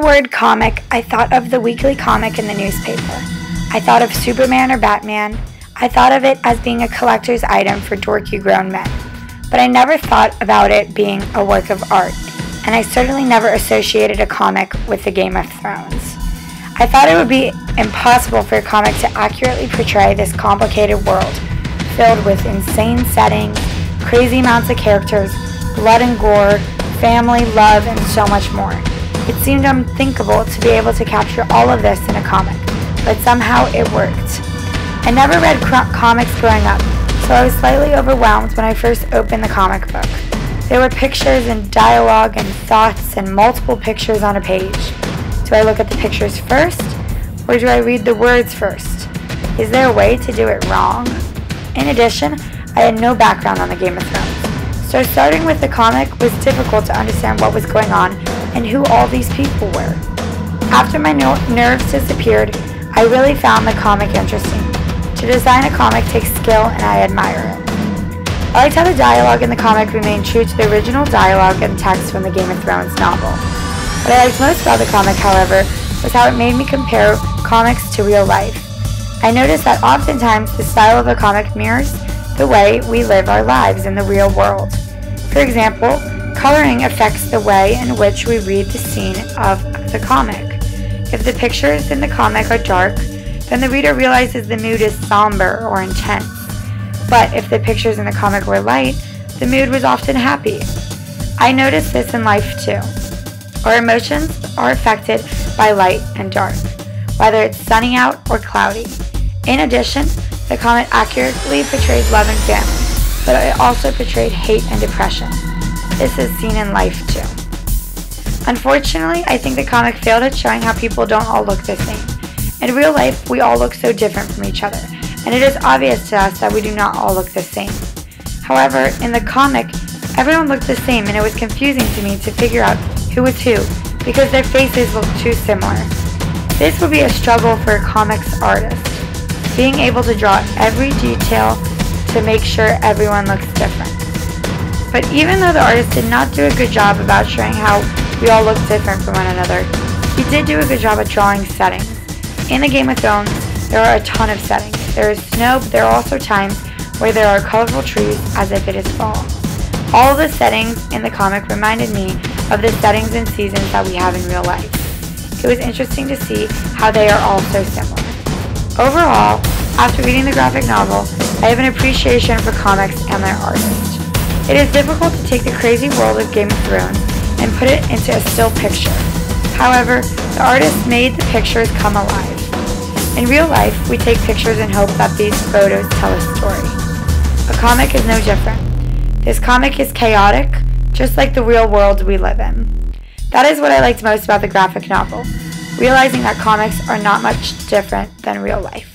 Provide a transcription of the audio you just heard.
Word comic, I thought of the weekly comic in the newspaper. I thought of Superman or Batman. I thought of it as being a collector's item for dorky grown men. But I never thought about it being a work of art, and I certainly never associated a comic with the Game of Thrones. I thought it would be impossible for a comic to accurately portray this complicated world, filled with insane settings, crazy amounts of characters, blood and gore, family, love, and so much more. It seemed unthinkable to be able to capture all of this in a comic, but somehow it worked. I never read comics growing up, so I was slightly overwhelmed when I first opened the comic book. There were pictures and dialogue and thoughts and multiple pictures on a page. Do I look at the pictures first, or do I read the words first? Is there a way to do it wrong? In addition, I had no background on the Game of Thrones, so starting with the comic was difficult to understand what was going on and who all these people were. After my nerves disappeared, I really found the comic interesting. To design a comic takes skill, and I admire it. I liked how the dialogue in the comic remained true to the original dialogue and text from the Game of Thrones novel. What I liked most about the comic, however, was how it made me compare comics to real life. I noticed that oftentimes the style of a comic mirrors the way we live our lives in the real world. For example, coloring affects the way in which we read the scene of the comic. If the pictures in the comic are dark, then the reader realizes the mood is somber or intense. But if the pictures in the comic were light, the mood was often happy. I noticed this in life too. Our emotions are affected by light and dark, whether it's sunny out or cloudy. In addition, the comic accurately portrays love and family, but it also portrayed hate and depression. This is seen in life too. Unfortunately, I think the comic failed at showing how people don't all look the same. In real life, we all look so different from each other, and it is obvious to us that we do not all look the same. However, in the comic, everyone looked the same, and it was confusing to me to figure out who was who, because their faces looked too similar. This would be a struggle for a comics artist, being able to draw every detail to make sure everyone looks different. But even though the artist did not do a good job about showing how we all look different from one another, he did do a good job at drawing settings. In the Game of Thrones, there are a ton of settings. There is snow, but there are also times where there are colorful trees as if it is fall. All of the settings in the comic reminded me of the settings and seasons that we have in real life. It was interesting to see how they are all so similar. Overall, after reading the graphic novel, I have an appreciation for comics and their artists. It is difficult to take the crazy world of Game of Thrones and put it into a still picture. However, the artist made the pictures come alive. In real life, we take pictures and hope that these photos tell a story. A comic is no different. This comic is chaotic, just like the real world we live in. That is what I liked most about the graphic novel, realizing that comics are not much different than real life.